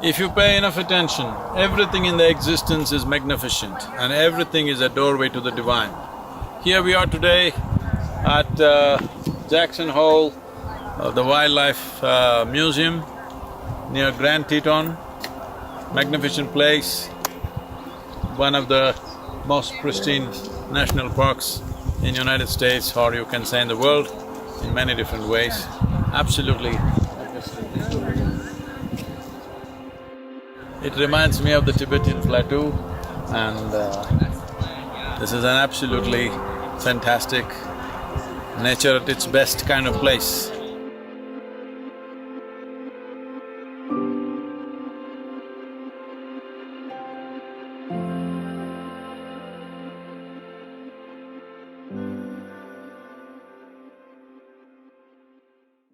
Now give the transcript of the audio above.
If you pay enough attention, everything in the existence is magnificent and everything is a doorway to the divine. Here we are today at Jackson Hole, the Wildlife Museum near Grand Teton, magnificent place, one of the most pristine national parks in United States, or you can say in the world, in many different ways. Absolutely. It reminds me of the Tibetan plateau, and this is an absolutely fantastic, nature at its best kind of place.